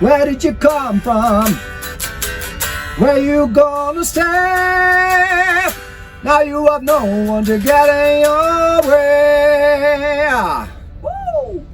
Where did you come from? Where you gonna stay? Now you have no one to get in your way. Woo!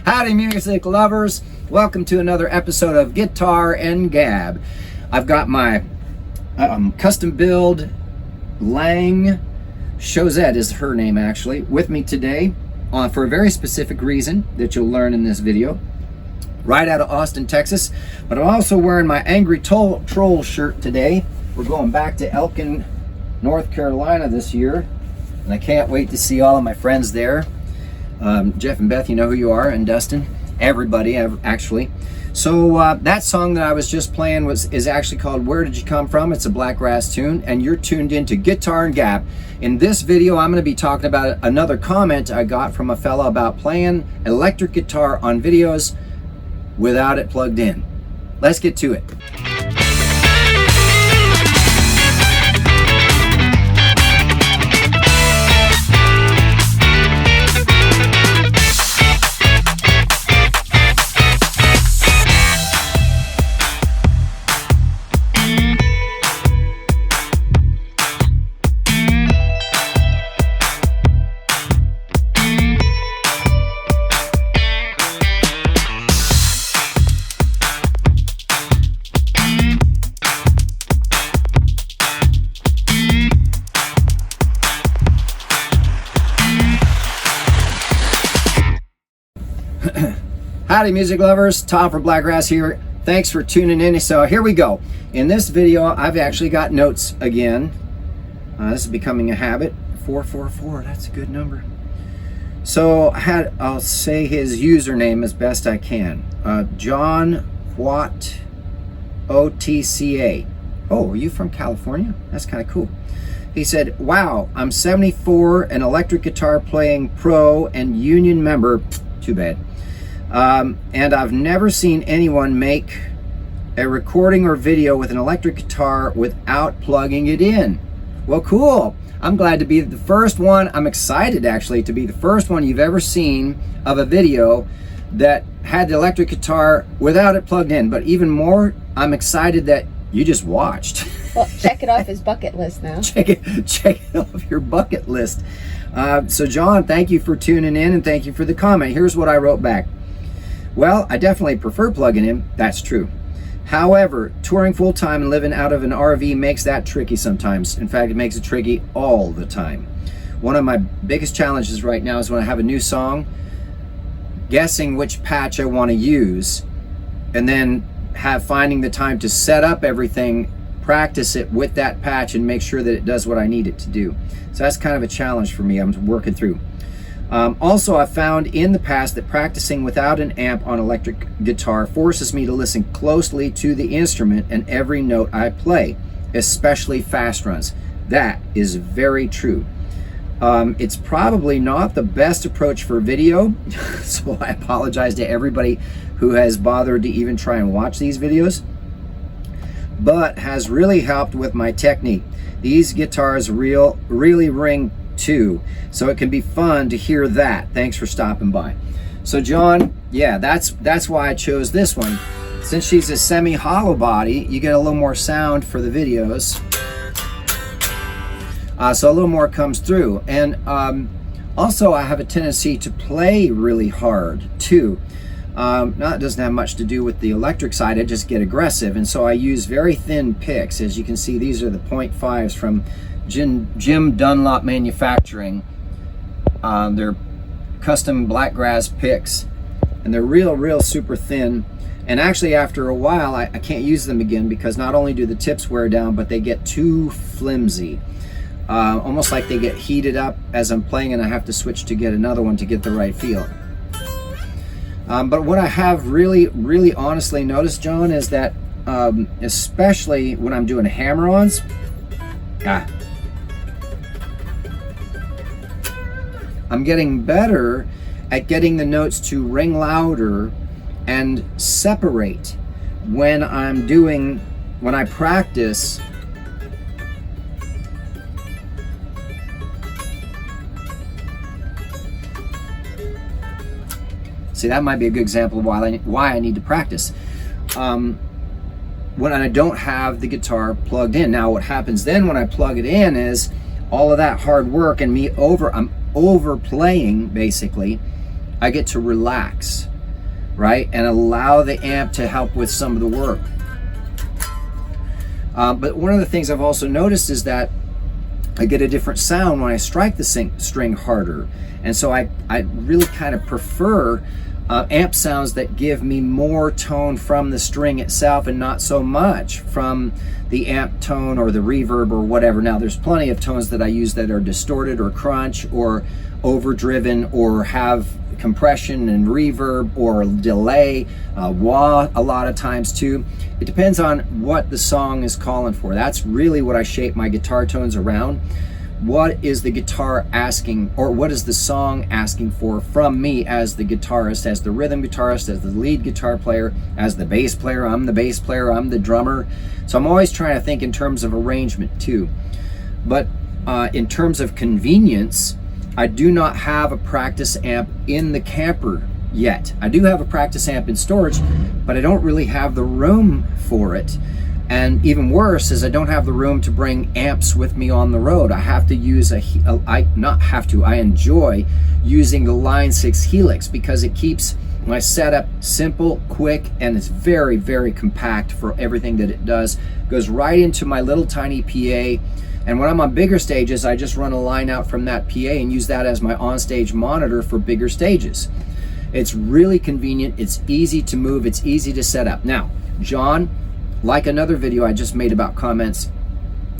Howdy, music lovers. Welcome to another episode of Guitar and Gab. I've got my custom build Lang Chosette is her name actually with me today for a very specific reason that you'll learn in this video. Right out of Austin, Texas. But I'm also wearing my Angry Troll shirt today. We're going back to Elkin, North Carolina this year, and I can't wait to see all of my friends there. Jeff and Beth, you know who you are, and Dustin, everybody actually. So that song that I was just playing is actually called Where Did You Come From? It's a Blakgraz tune, and you're tuned into Guitar and Gab. In this video, I'm going to be talking about another comment I got from a fella about playing electric guitar on videos without it plugged in. Let's get to it. Howdy, music lovers. Tom from Blakgraz here. Thanks for tuning in. So here we go. In this video, I've actually got notes again. This is becoming a habit. 444, that's a good number. So I'll say his username as best I can. John Watt OTCA. Oh, are you from California? That's kind of cool. He said, wow, I'm 74, an electric guitar playing pro and union member. Too bad. And I've never seen anyone make a recording or video with an electric guitar without plugging it in. Well, cool. I'm glad to be the first one. I'm excited actually to be the first one you've ever seen of a video that had the electric guitar without it plugged in. But even more, I'm excited that you just watched. Well, check it off his bucket list now. check it off your bucket list. So John, thank you for tuning in and thank you for the comment. Here's what I wrote back. Well, I definitely prefer plugging in. That's true. However, touring full-time and living out of an RV makes that tricky sometimes. In fact, it makes it tricky all the time. One of my biggest challenges right now is when I have a new song, guessing which patch I want to use, and then finding the time to set up everything, practice it with that patch, and make sure that it does what I need it to do. So that's kind of a challenge for me I'm working through. Also, I've found in the past that practicing without an amp on electric guitar forces me to listen closely to the instrument and every note I play, especially fast runs. That is very true. It's probably not the best approach for video, so I apologize to everybody who has bothered to even try and watch these videos, but has really helped with my technique. These guitars really ring too, so it can be fun to hear that. Thanks for stopping by. So John, yeah, that's why I chose this one. Since she's a semi-hollow body, you get a little more sound for the videos, so a little more comes through. And also I have a tendency to play really hard too. Now it doesn't have much to do with the electric side, I just get aggressive, and so I use very thin picks. As you can see, these are the 0.5s from Jim Dunlop Manufacturing. They're custom Blakgraz picks, and they're real super thin. And actually after a while I can't use them again because not only do the tips wear down, but they get too flimsy, almost like they get heated up as I'm playing, and I have to switch to get another one to get the right feel. But what I have really honestly noticed, John, is that especially when I'm doing hammer-ons, I'm getting better at getting the notes to ring louder and separate when I practice See, that might be a good example of why I need to practice. When I don't have the guitar plugged in. Now, what happens then when I plug it in is all of that hard work and I'm overplaying, basically. I get to relax, right? And allow the amp to help with some of the work. But one of the things I've also noticed is that I get a different sound when I strike the string harder. And so I really kind of prefer amp sounds that give me more tone from the string itself and not so much from the amp tone or the reverb or whatever. Now, there's plenty of tones that I use that are distorted or crunch or overdriven or have compression and reverb or delay, wah a lot of times too. It depends on what the song is calling for. That's really what I shape my guitar tones around. What is the guitar asking, or what is the song asking for from me as the guitarist, as the rhythm guitarist, as the lead guitar player, as the bass player? I'm the bass player, I'm the drummer. So I'm always trying to think in terms of arrangement too. But in terms of convenience, I do not have a practice amp in the camper yet. I do have a practice amp in storage, but I don't really have the room for it. And even worse is I don't have the room to bring amps with me on the road. I have to use I enjoy using the Line 6 Helix because it keeps my setup simple, quick, and it's very, very compact for everything that it does. It goes right into my little tiny PA. And when I'm on bigger stages, I just run a line out from that PA and use that as my onstage monitor for bigger stages. It's really convenient, it's easy to move, it's easy to set up. Now, John, like another video I just made about comments,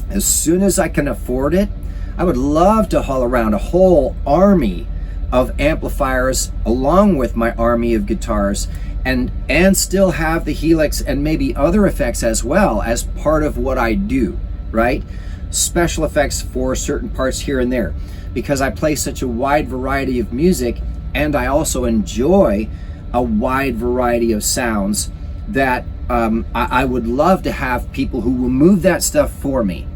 as soon as I can afford it, I would love to haul around a whole army of amplifiers along with my army of guitars and still have the Helix and maybe other effects as well as part of what I do, right? Special effects for certain parts here and there, because I play such a wide variety of music and I also enjoy a wide variety of sounds that I would love to have people who will move that stuff for me.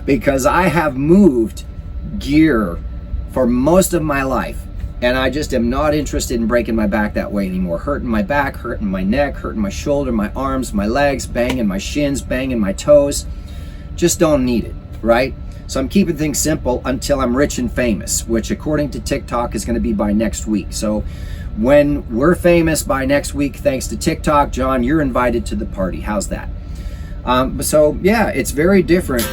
Because I have moved gear for most of my life and I just am not interested in breaking my back that way anymore. Hurting my back, hurting my neck, hurting my shoulder, my arms, my legs, banging my shins, banging my toes. Just don't need it, right? So I'm keeping things simple until I'm rich and famous, which according to TikTok is going to be by next week. So when we're famous by next week, thanks to TikTok, John, you're invited to the party. How's that? So yeah, it's very different.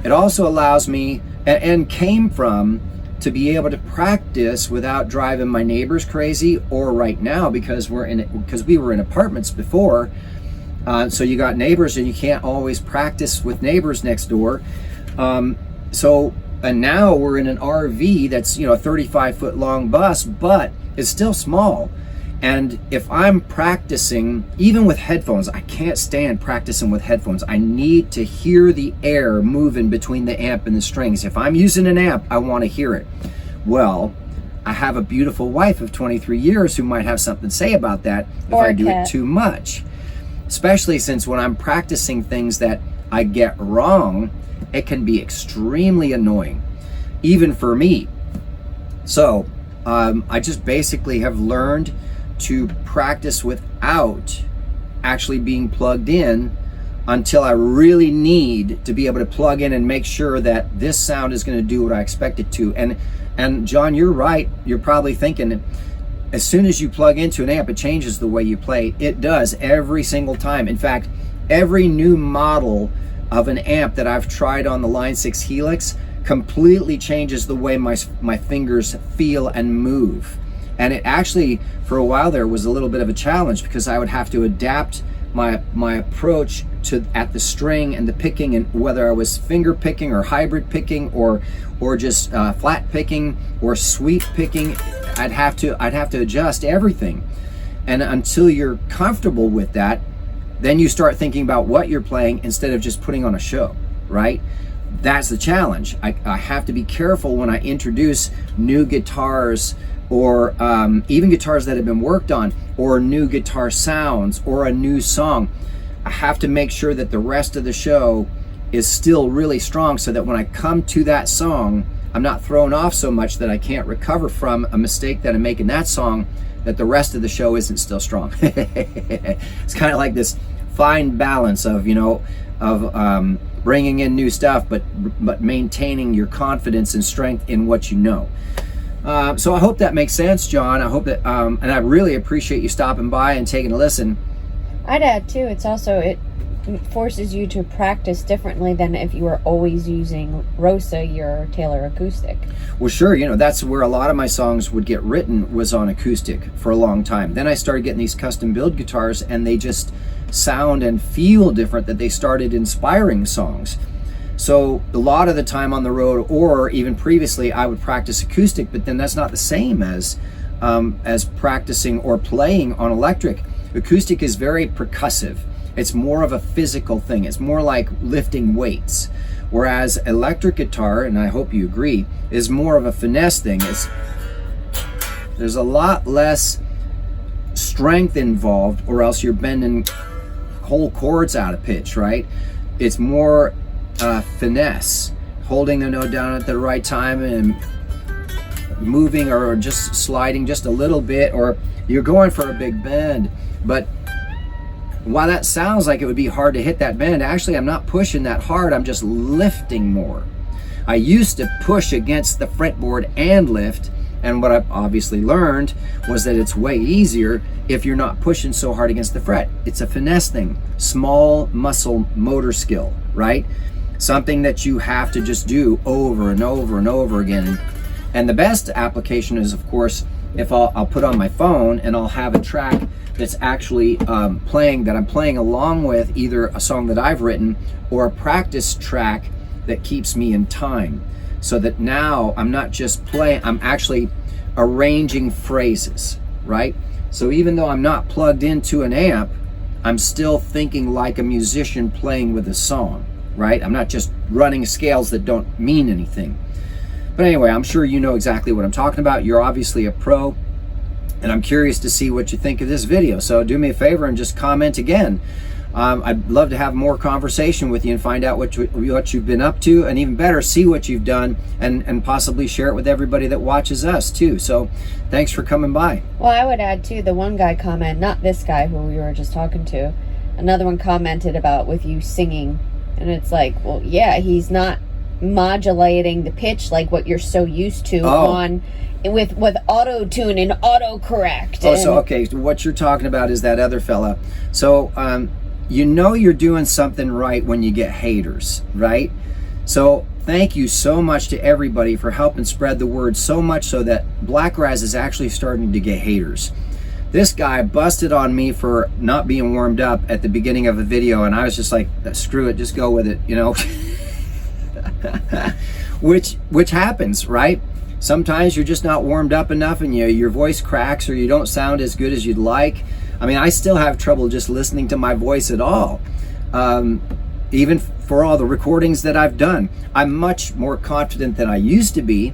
It also allows me, and came from, to be able to practice without driving my neighbors crazy, or right now, because we were in apartments before, so you got neighbors and you can't always practice with neighbors next door. And now we're in an RV that's, a 35-foot long bus, but it's still small. And if I'm practicing, even with headphones, I can't stand practicing with headphones. I need to hear the air moving between the amp and the strings. If I'm using an amp, I want to hear it. Well, I have a beautiful wife of 23 years who might have something to say about that if I do it too much. Especially since when I'm practicing things that I get wrong, it can be extremely annoying, even for me. So I just basically have learned to practice without actually being plugged in until I really need to be able to plug in and make sure that this sound is going to do what I expect it to. And John, you're right. You're probably thinking, as soon as you plug into an amp, it changes the way you play. It does every single time. In fact, every new model of an amp that I've tried on the Line 6 Helix completely changes the way my fingers feel and move. And it actually, for a while there, was a little bit of a challenge because I would have to adapt my approach at the string and the picking, and whether I was finger picking or hybrid picking or just flat picking or sweep picking, I'd have to adjust everything. And until you're comfortable with that, then you start thinking about what you're playing instead of just putting on a show, right? That's the challenge. I have to be careful when I introduce new guitars, or even guitars that have been worked on, or new guitar sounds, or a new song. I have to make sure that the rest of the show is still really strong so that when I come to that song, I'm not thrown off so much that I can't recover from a mistake that I make in that song, that the rest of the show isn't still strong. It's kind of like this fine balance of, bringing in new stuff, but maintaining your confidence and strength in what you know. So I hope that makes sense, John. I hope that, and I really appreciate you stopping by and taking a listen. I'd add too, it forces you to practice differently than if you were always using Rosa, your Taylor acoustic. Well, sure, that's where a lot of my songs would get written, was on acoustic for a long time. Then I started getting these custom build guitars, and they just sound and feel different, that they started inspiring songs. So a lot of the time on the road, or even previously, I would practice acoustic, but then that's not the same as practicing or playing on electric. Acoustic is very percussive. It's more of a physical thing. It's more like lifting weights. Whereas electric guitar, and I hope you agree, is more of a finesse thing. There's a lot less strength involved, or else you're bending whole chords out of pitch, right? It's more finesse, holding the note down at the right time and moving or just sliding just a little bit, or you're going for a big bend. But while that sounds like it would be hard to hit that bend, actually I'm not pushing that hard, I'm just lifting more. I used to push against the fretboard and lift, and what I've obviously learned was that it's way easier if you're not pushing so hard against the fret. It's a finesse thing, small muscle motor skill, right? Something that you have to just do over and over and over again. And the best application is, of course, if I'll put on my phone and I'll have a track that's actually playing, that I'm playing along with either a song that I've written or a practice track that keeps me in time. So that now I'm not just playing, I'm actually arranging phrases, right? So even though I'm not plugged into an amp, I'm still thinking like a musician playing with a song, right? I'm not just running scales that don't mean anything. But anyway, I'm sure you know exactly what I'm talking about. You're obviously a pro, and I'm curious to see what you think of this video. So do me a favor and just comment again. I'd love to have more conversation with you and find out what you've been up to, and even better, see what you've done, and possibly share it with everybody that watches us too. So thanks for coming by. Well, I would add too, the one guy comment, not this guy who we were just talking to, another one commented about with you singing, and it's like, well, yeah, he's not modulating the pitch like what you're so used to on with auto tune and auto correct. So okay, what you're talking about is that other fella. So you're doing something right when you get haters, right? So thank you so much to everybody for helping spread the word, so much so that Blakgraz is actually starting to get haters. This guy busted on me for not being warmed up at the beginning of a video, and I was just like, screw it, just go with it, which happens, right? Sometimes you're just not warmed up enough, and your voice cracks, or you don't sound as good as you'd like. I mean, I still have trouble just listening to my voice at all. Even for all the recordings that I've done, I'm much more confident than I used to be,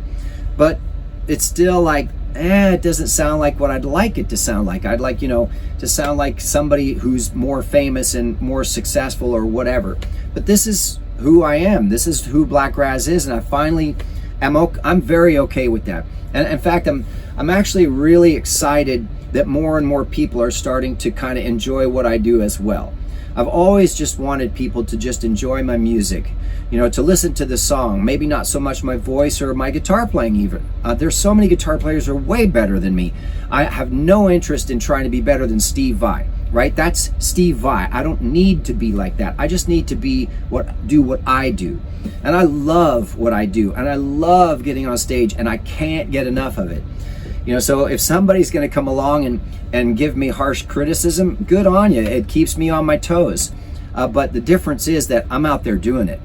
but it's still like, it doesn't sound like what I'd like it to sound like. I'd like, to sound like somebody who's more famous and more successful or whatever. But this is who I am. This is who Blakgraz is, and I finally I'm very okay with that. And in fact, I'm actually really excited that more and more people are starting to kind of enjoy what I do as well. I've always just wanted people to just enjoy my music, to listen to the song, maybe not so much my voice or my guitar playing even. There's so many guitar players who are way better than me. I have no interest in trying to be better than Steve Vai, right? That's Steve Vai. I don't need to be like that. I just need to do what I do. And I love what I do, and I love getting on stage, and I can't get enough of it. So if somebody's going to come along and give me harsh criticism, good on you. It keeps me on my toes. But the difference is that I'm out there doing it.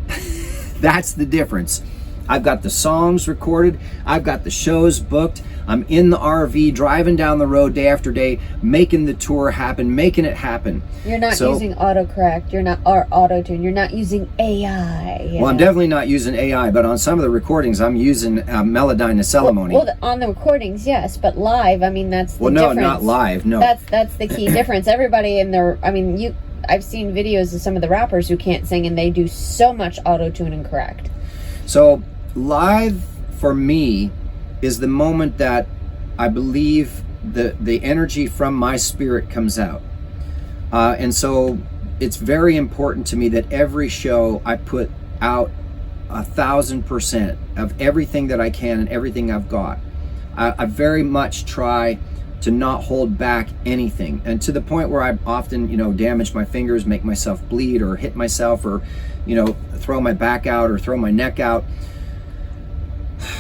That's the difference. I've got the songs recorded. I've got the shows booked. I'm in the RV, driving down the road day after day, making the tour happen, making it happen. You're not using autocorrect. You're not auto-tune. You're not using AI. Well, I'm definitely not using AI, but on some of the recordings, I'm using Melodyne Acelemony. Well, on the recordings, yes, but live, I mean, that's the difference. Well, no, not live, no. That's the key difference. Everybody in their, I've seen videos of some of the rappers who can't sing, and they do so much auto-tune and correct. So live for me is the moment that I believe the energy from my spirit comes out. And so it's very important to me that every show I put out 1,000% of everything that I can and everything I've got. I very much try to not hold back anything, and to the point where I often, damage my fingers, make myself bleed, or hit myself, or, throw my back out or throw my neck out.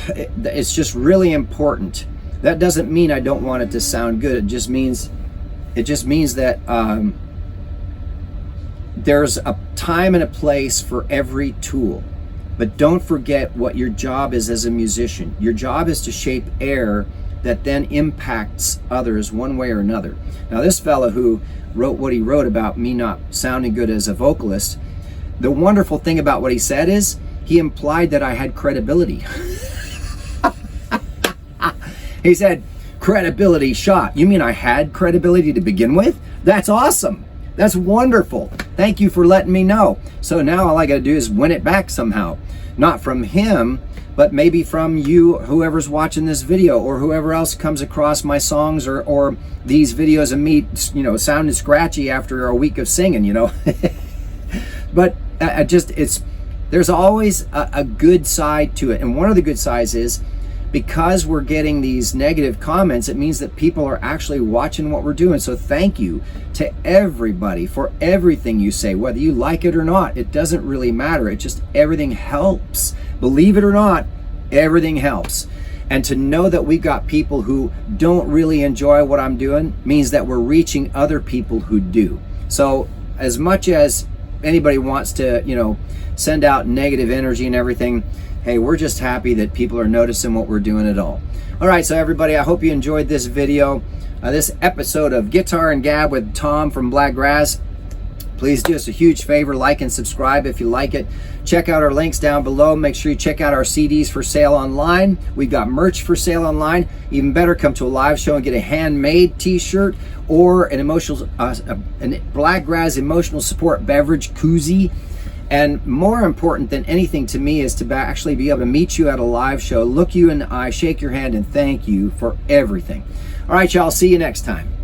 It's just really important. That doesn't mean I don't want it to sound good. It just means that there's a time and a place for every tool. But don't forget what your job is as a musician. Your job is to shape air that then impacts others one way or another. Now, this fellow who wrote what he wrote about me not sounding good as a vocalist, the wonderful thing about what he said is he implied that I had credibility. He said, credibility shot. You mean I had credibility to begin with? That's awesome. That's wonderful. Thank you for letting me know. So now all I got to do is win it back somehow. Not from him, but maybe from you, whoever's watching this video, or whoever else comes across my songs or these videos of me, sounding scratchy after a week of singing, But there's always a good side to it. And one of the good sides is, because we're getting these negative comments, it means that people are actually watching what we're doing. So thank you to everybody for everything you say, whether you like it or not. It doesn't really matter. It just, everything helps. Believe it or not, everything helps. And to know that we got people who don't really enjoy what I'm doing means that we're reaching other people who do. So as much as anybody wants to, send out negative energy and everything, hey, we're just happy that people are noticing what we're doing at all. All right, so everybody, I hope you enjoyed this video, this episode of Guitar and Gab with Tom from Blakgraz. Please do us a huge favor, like and subscribe if you like it. Check out our links down below. Make sure you check out our CDs for sale online. We've got merch for sale online. Even better, come to a live show and get a handmade t-shirt or an Blakgraz emotional support beverage koozie. And more important than anything to me is to actually be able to meet you at a live show, look you in the eye, shake your hand, and thank you for everything. All right, y'all, see you next time.